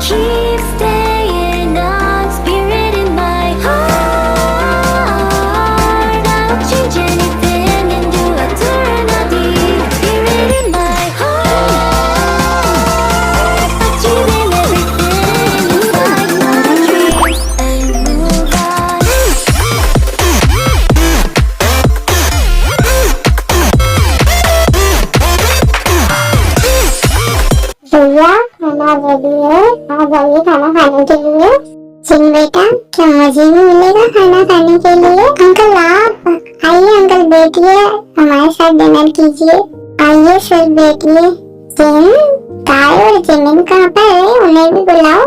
keep staying on, spirit in my heart. I'll change anything into eternity, spirit in my heart. Achieving everything, like my dreams and move on. भैया खाना ready है, आ जाइए खाना खाने के लिए। जिन बेटा, क्या मुझे भी मिलेगा खाना खाने के लिए? अंकल आप आइए, अंकल बैठिए, हमारे साथ डिनर कीजिए। आइए सर बैठिए। जिन, ताई और जिमिन कहाँ पर है? उन्हें भी बुलाओ।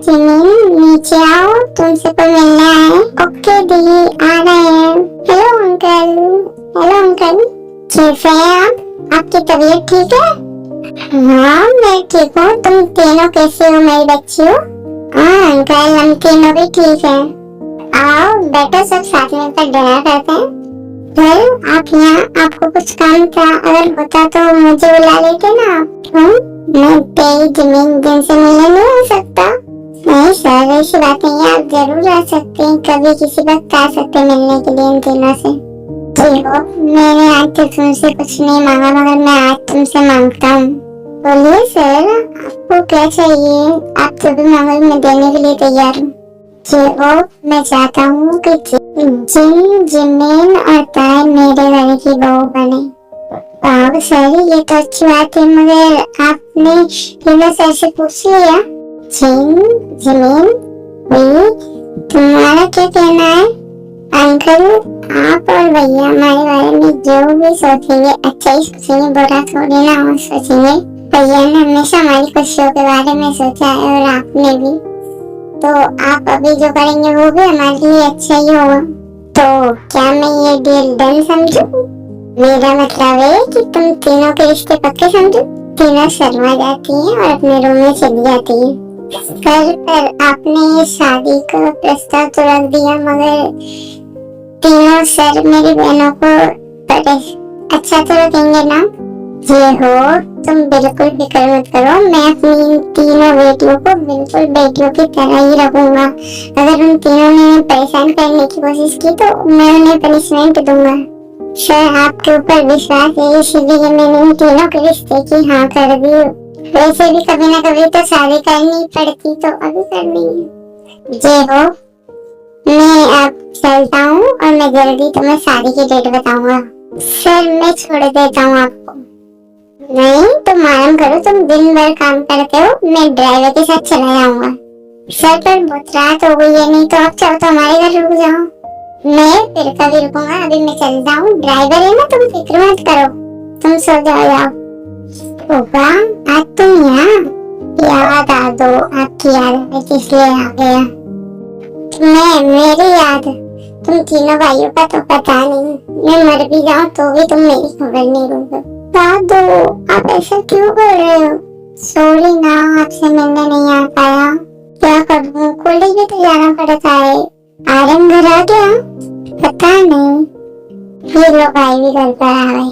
जिमिन नीचे आओ, तुमसे कोई मिलने आए। ओके दी, आ रहे हैं। Hello uncle. हेलो अंकल, कैसे हैं आप? आपकी तबीयत ठीक है? हाँ मैं ठीक हूँ, तुम तीनों कैसे हो मेरी बच्चियों? हाँ अंकल, हम तीनों भी ठीक हैं। आओ बैठो, सब साथ में मिलकर डिनर करते हैं। वेल, आप यहाँ, आपको कुछ काम था, अगर होता तो मुझे बुला लेते ना आप। क्यों? मैं तेरी जमीन दिन से मिलने नहीं आ सकता। नहीं सर, ऐसी बात नहीं है, आप जरूर आ सकते हैं, कभी किसी वक्त आ सकते हैं मिलने के लिए इन तीनों से। देखो, मैंने आज तक तुमसे कुछ नहीं मांगा, मगर मैं आज तुमसे मांगता हूँ। बोलिए सर, आपको क्या चाहिए? आप जो भी मांगो मैं देने के लिए तैयार हूँ। देखो, मैं चाहता हूँ कि जिन, जिमिन और ताई मेरे घर की बहू बने। वाह सर, ये तो अच्छी बात है, मगर आपने तीनों सर से पूछ लिया? जिन, जिमिन, तुम्हारा क्या कहना है? अंकल, आप और भैया हमारे बारे में जो भी सोचेंगे अच्छा ही सोचेंगे, बुरा थोड़ी ना हो सोचेंगे। भैया ने हमेशा हमारी खुशियों के बारे में सोचा है और आपने भी, तो आप अभी जो करेंगे वो भी हमारे लिए अच्छा ही होगा। तो क्या मैं ये डील डन समझूं? मेरा मतलब है कि तुम तीनों के रिश्ते पक्के समझो। तीनों शर्मा जाती हैं और अपने रूम में चली जाती हैं। सर, पर आपने ये शादी का प्रस्ताव तो रख दिया, मगर तीनों सर मेरी बहनों को अच्छा तो रखेंगे ना? ये हो, तुम बिल्कुल फिक्र मत करो, मैं अपनी तीनों बेटियों को बिल्कुल बेटियों की तरह ही रखूंगा। अगर उन तीनों ने परेशान करने की कोशिश की तो मैं उन्हें पनिशमेंट दूंगा। सर, आपके ऊपर विश्वास है, इसीलिए मैंने उन तीनों के रिश्ते की हाँ कर दी। वैसे भी कभी ना कभी तो शादी करनी पड़ती, तो अभी करनी है। ये हो, मैं अब चलता हूँ और मैं जल्दी तुम्हें शादी की डेट बताऊंगा। सर, मैं छोड़ देता हूँ आपको। नहीं, तुम आराम करो, तुम दिन भर काम करते हो, मैं ड्राइवर के साथ चला जाऊंगा। सर, पर बहुत रात हो गई है, नहीं तो आप चाहो तो हमारे घर रुक जाओ। मैं फिर कभी रुकूंगा, अभी मैं चलता हूँ, ड्राइवर है ना, तुम फिक्र मत करो, तुम सो जाओ। ओपा, आज तुम यहाँ? याद आ दो, आपकी याद में इसलिए आ गया। मेरी याद? तुम तीनों भाइयों का तो पता नहीं, मैं मर भी जाऊँ तो भी तुम मेरी खबर नहीं लोगे। दादू, आप ऐसा क्यों कर रहे हो? सॉरी ना, आपसे मिलने नहीं आ पाया। क्या करूँ, कॉलेज भी तो जाना पड़ता है। आर्यन घर आ गया? पता नहीं। ये लो, भाई भी घर पर आ गए।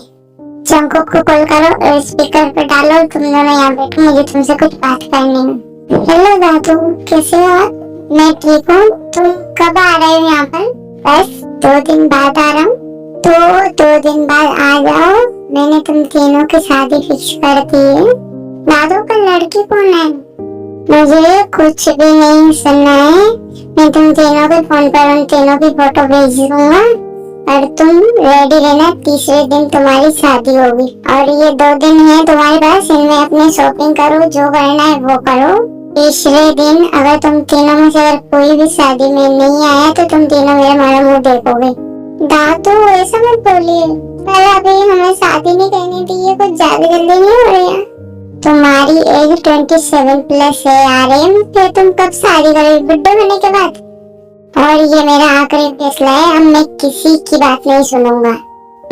जंकुक को कॉल करो और स्पीकर पर डालो, तुम दोनों यहाँ बैठो, मुझे तुमसे कुछ बात करनी है। हेलो दादू, कैसे हो आप? मैं ठीक हूँ, तुम कब आ रहे हो यहाँ पर? बस 2 दिन बाद आ रहा हूँ। तो 2 दिन बाद आ जाओ, मैंने तुम तीनों की शादी फिक्स कर दी है। दादू का लड़की कौन है? मुझे कुछ भी नहीं सुनना है, मैं तुम तीनों के फोन पर उन तीनों की फोटो भेज दूंगा और तुम रेडी रहना, तीसरे दिन तुम्हारी शादी होगी। और ये 2 दिन है तुम्हारे पास, इनमें अपनी शॉपिंग करो, जो करना है वो करो। तीसरे दिन अगर तुम तीनों में से अगर कोई भी शादी में नहीं आया तो तुम तीनों मेरा मारा मुंह देखोगे। दादू, ऐसा मत बोलिए, पर अभी हमें शादी नहीं करनी थी, ये कुछ ज्यादा जल्दी नहीं हो रही है? तुम्हारी एज 27+ है आर्यन, फिर तुम कब शादी करोगे? बुड्ढे होने के बाद? और ये मेरा आखिरी फैसला है, अब मैं किसी की बात नहीं सुनूंगा।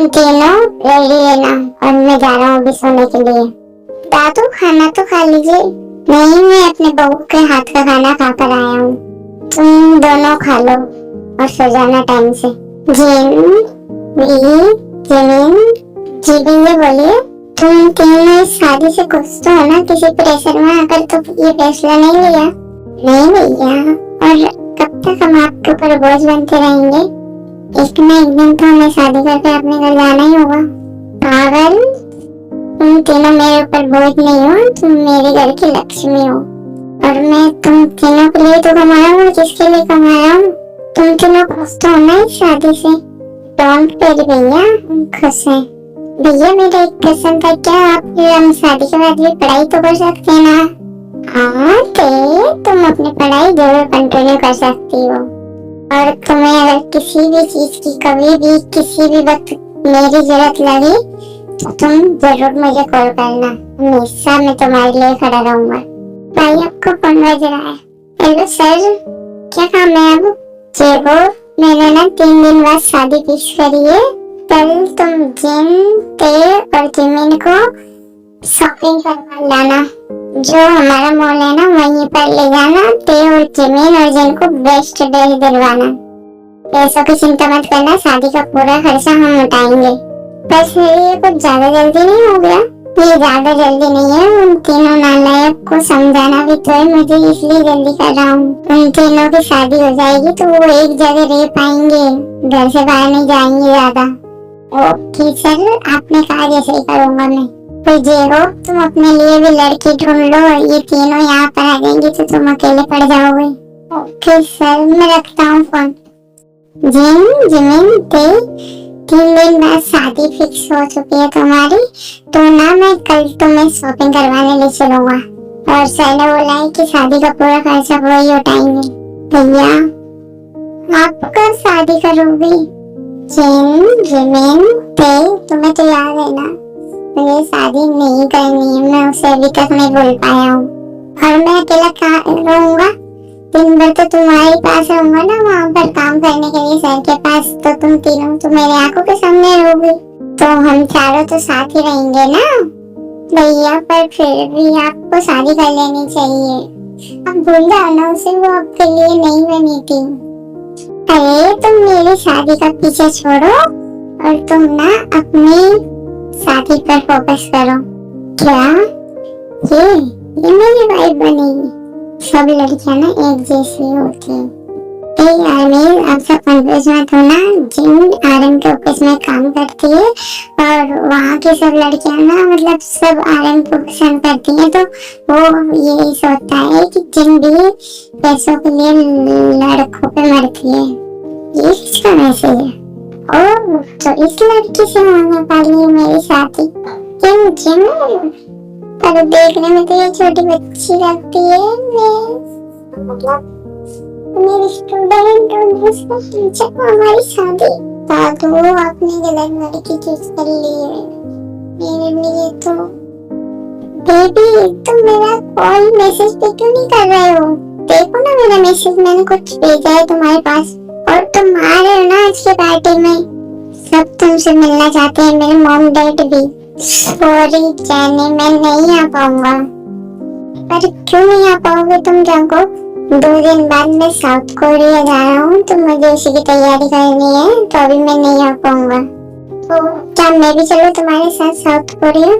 तीनों रेडी रहना और मैं जा रहा हूँ अभी सोने के लिए। दादू, खाना तो खा लीजिए। नहीं, मैं अपने बहू के हाथ का खाना खाकर आया हूँ, तुम दोनों खा लो और सो जाना टाइम से। जिमिन, जी भी ये बोलिए। तुम तीनों इस शादी से खुश तो हो ना? किसी प्रेशर में आकर तो ये फैसला नहीं लिया? नहीं भैया, और कब तक हम आपके ऊपर बोझ बनते रहेंगे? एक ना एक दिन तो हमें शादी करके अपने घर जाना ही होगा। पागल, तुम तीनों मेरे ऊपर बोझ नहीं हो, तुम मेरे घर की लक्ष्मी हो। और मैं तुम तीनों के लिए तो कमा रहा हूँ, किसके लिए कमा रहा हूँ? तुम तीनों खुश तो हो ना इस शादी से? डोंट वेरी भैया, हम खुश हैं। भैया मेरा एक क्वेश्चन था, क्या आप हम शादी के बाद भी पढ़ाई तो कर सकते हैं ना? हाँ, तो तुम अपनी पढ़ाई जरूर कंटिन्यू कर सकती हो। और तुम्हें अगर किसी भी चीज की कभी भी किसी भी वक्त मेरी जरूरत लगी तो तुम जरूर मुझे कॉल करना, हमेशा मैं तुम्हारे लिए खड़ा रहूंगा। भाई आपको फोन बज रहा है। हेलो सर, क्या काम है अब? जेबो, मैंने ना 3 दिन बाद शादी फिक्स करी है। कल तुम जिन ते और जिमिन को शॉपिंग करवा लाना। जो हमारा मॉल है ना वहीं पर ले जाना। ते और जिमिन और जिन को बेस्ट ड्रेस दिलवाना। पैसों की चिंता मत करना, शादी का पूरा खर्चा हम उठाएंगे। बस ये कुछ ज्यादा जल्दी नहीं हो गया? ये ज्यादा जल्दी नहीं है, उन तीनों नालायक को समझाना भी तो है मुझे, इसलिए जल्दी कर रहा हूँ। उन तीनों की शादी हो जाएगी तो वो एक जगह रह पाएंगे, घर से बाहर नहीं जाएंगे ज्यादा। ओके सर, आपने कहा जैसे ही करूंगा मैं। तो जे हो, तुम अपने लिए भी लड़की ढूंढ लो, ये तीनों यहाँ पर आ जाएंगी तो तुम अकेले पड़ जाओगे। ओके सर, मैं रखता हूँ फोन। जिन, जिमिन, ते 3 दिन बाद शादी फिक्स हो चुकी है तुम्हारी, तो ना मैं कल तुम्हें शॉपिंग करवाने ले चलूंगा। और सर ने बोला है कि शादी का पूरा खर्चा वही उठाएंगे। भैया, आप कब शादी करोगी? जिन, जिमिन, ते, तुम्हें तो याद है ना मुझे शादी नहीं करनी है, मैं उसे अभी तक नहीं बोल पाया हूँ। और मैं अकेला कहाँ रहूंगा? दिन भर तो तुम्हारे पास रहूंगा ना, वहाँ पर काम करने के लिए सर के पास। तो तुम तीनों तो मेरे आंखों के सामने रहोगे, तो हम चारों तो साथ ही रहेंगे ना भैया। पर फिर भी आपको शादी कर लेनी चाहिए। अब भूल जाओ ना उसे, वो आपके लिए नहीं बनी थी। अरे तुम मेरी शादी का पीछे छोड़ो और तुम ना अपनी शादी पर फोकस करो। क्या ये मेरी वाइफ बनेगी? सब लड़कियां ना एक जैसी होती हैं। आप सब कंफ्यूज मत होना। जिन आरएम के ऑफिस में काम करती है और वहाँ की सब लड़कियां ना मतलब सब आरएम को पसंद करती हैं, तो वो यही सोचता है कि जिन भी पैसों के लिए लड़कों पे मरती है। ये किसका मैसेज है? ओह, तो इस लड़की से होने वाली है मेरी शादी। जिन, पर देखने में तो ये छोटी बच्ची लगती है। मैं मतलब मेरी स्टूडेंट और उसका टीचर हमारी शादी। दादू, आपने गलत लड़की चूज कर ली है मेरे लिए। तो बेबी, तुम मेरा कॉल मैसेज पे क्यों नहीं कर रहे हो? देखो ना मेरा मैसेज, मैंने कुछ भेजा है तुम्हारे पास। और तुम आ रहे हो ना आज की पार्टी में? सब तुमसे मिलना चाहते हैं, मेरे मॉम डैड भी। सॉरी जाने, मैं नहीं आ पाऊंगा। पर क्यों नहीं आ पाओगे तुम? जाको 2 दिन बाद मैं साउथ कोरिया जा रहा हूँ, तो मुझे उसी की तैयारी करनी है, तो अभी मैं नहीं आ पाऊंगा। तो क्या मैं भी चलूँ तुम्हारे साथ साउथ कोरिया?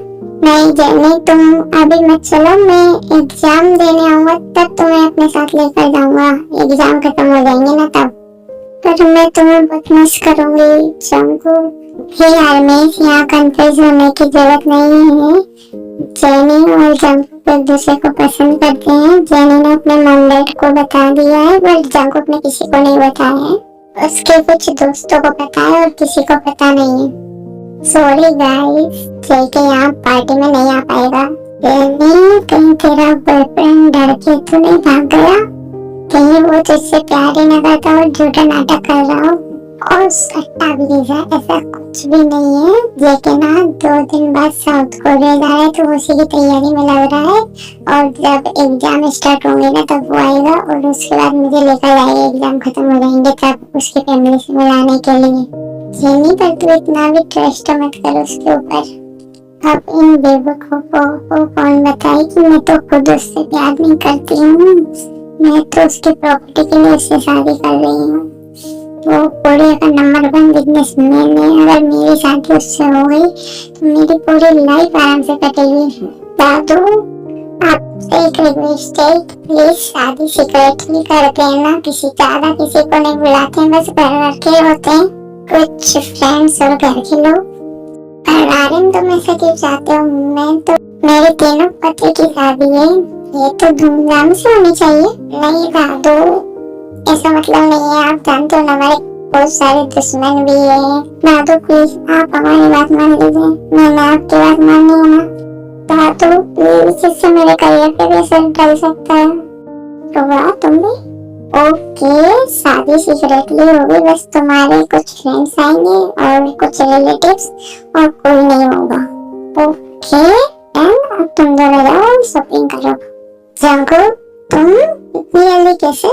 नहीं जाने, तुम अभी मत चलो, मैं एग्जाम देने आऊंगा तब तुम्हें अपने साथ लेकर जाऊंगा। एग्जाम खत्म हो जाएंगे ना तब। पर मैं तुम्हें बहुत मिस करूंगी जाको। हे रमेश, यहाँ कंफ्यूज होने की जरूरत नहीं है। जेनी और जंकुक एक दूसरे को पसंद करते हैं। जेनी ने अपने मॉम डैड को बता दिया है, बट जंकुक ने किसी को नहीं बताया है। उसके कुछ दोस्तों को पता है और किसी को पता नहीं है। सॉरी गाइस, जेके यहाँ पार्टी में नहीं आ पाएगा। जेनी, कहीं तेरा बॉयफ्रेंड डर के तो नहीं भाग गया? कहीं वो तुझसे प्यार ही न करता और झूठा नाटक कर रहा हो? और सट्टा भी ऐसा कुछ भी नहीं है। जेके ना 2 दिन बाद साउथ कोरिया जा रहा है, तो उसी की तैयारी में लग रहा है। और जब एग्जाम स्टार्ट होंगे ना तब वो आएगा और उसके बाद मुझे लेकर जाएगा। एग्जाम खत्म हो जाएंगे तब उसकी फैमिली से मिलाने के लिए। जेनी, पर तू इतना भी ट्रस्ट मत कर उसके ऊपर। अब इन बेवकूफों को कौन बताए कि मैं तो खुद उससे प्यार नहीं करती हूँ। मैं तो उसकी प्रॉपर्टी के लिए उससे शादी कर रही हूँ। वो कोरिया का नंबर 1 बिजनेसमैन है। अगर मेरी शादी उससे हो गई तो मेरी पूरी लाइफ आराम से कटेगी। दादू आपसे एक रिक्वेस्ट है, प्लीज शादी सीक्रेटली कर देना, किसी ज्यादा किसी को नहीं बुलाते हैं, बस घर के होते हैं, कुछ फ्रेंड्स और घर के लोग। और तुम ऐसा क्यों चाहते हो? मैं तो मेरे तीनों पति की शादी है, ये तो धूमधाम से होनी चाहिए। नहीं दादू, ऐसा मतलब नहीं है, आप जानते हो ना हमारे बहुत सारे दुश्मन भी है। दादू प्लीज आप हमारी बात मान लीजिए, मैंने आपकी बात मानी है ना। दादू प्लीज, इससे मेरे करियर पे भी असर डल सकता है। तो वाह तुम भी ओके, शादी सीक्रेटली होगी, बस तुम्हारे कुछ फ्रेंड्स आएंगे और कुछ रिलेटिव्स और कोई नहीं होगा। ओके अब तुम दोनों जाओ शॉपिंग करो। जंगू तुम इतनी जल्दी कैसे?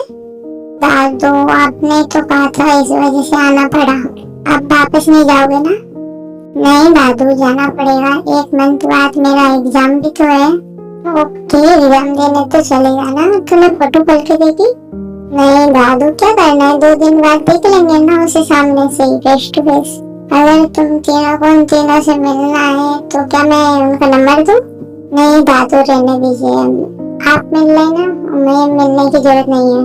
दादू आपने तो कहा था इस वजह से आना पड़ा, अब वापस नहीं जाओगे ना? नहीं दादू जाना पड़ेगा, 1 मंथ बाद मेरा एग्जाम भी तो है। ओके एग्जाम देने तो चलेगा ना? तूने फोटो खोल के देखी? नहीं दादू क्या करना है, 2 दिन बाद देख लेंगे ना उसे सामने से ही फेस टू फेस। अगर तुम तीनों को उन तीनों से मिलना है तो क्या मैं उनका नंबर दूं? नहीं दादू रहने दीजिए, आप मिल लेना, मैं मिलने की जरूरत नहीं है।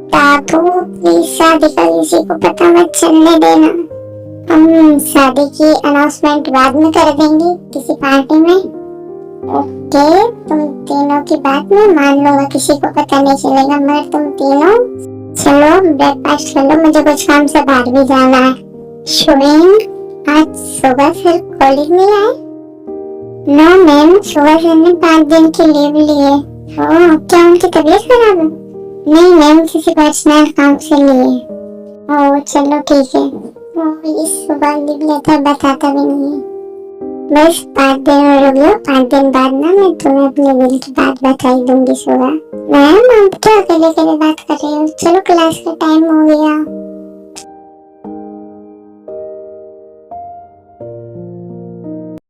दादू प्लीज शादी का किसी को पता मत चलने देना, हम शादी की अनाउंसमेंट बाद में कर देंगे किसी पार्टी में। ओके तुम तीनों की बात में मान लूंगा, किसी को पता नहीं चलेगा, मगर तुम तीनों चलो ब्रेकफास्ट कर लो, मुझे कुछ काम से बाहर भी जाना है। शुभिंग आज सुबह सर कॉलेज नहीं आए? नो मैम, सुबह सर ने 5 दिन की लीव ली है। ओह क्या उनकी तबीयत खराब है? नहीं मैम, किसी पर्सनल काम से लिए। ओह चलो ठीक है। ओह इस सुबह लीव लेता है, बताता भी नहीं है। बस 5 दिन और रुक जाओ, 5 दिन बाद ना मैं तुम्हें अपने दिल की बात बताई दूंगी सुबह। मैम आप क्या अकेले अकेले बात कर रहे हो? चलो क्लास का टाइम हो गया।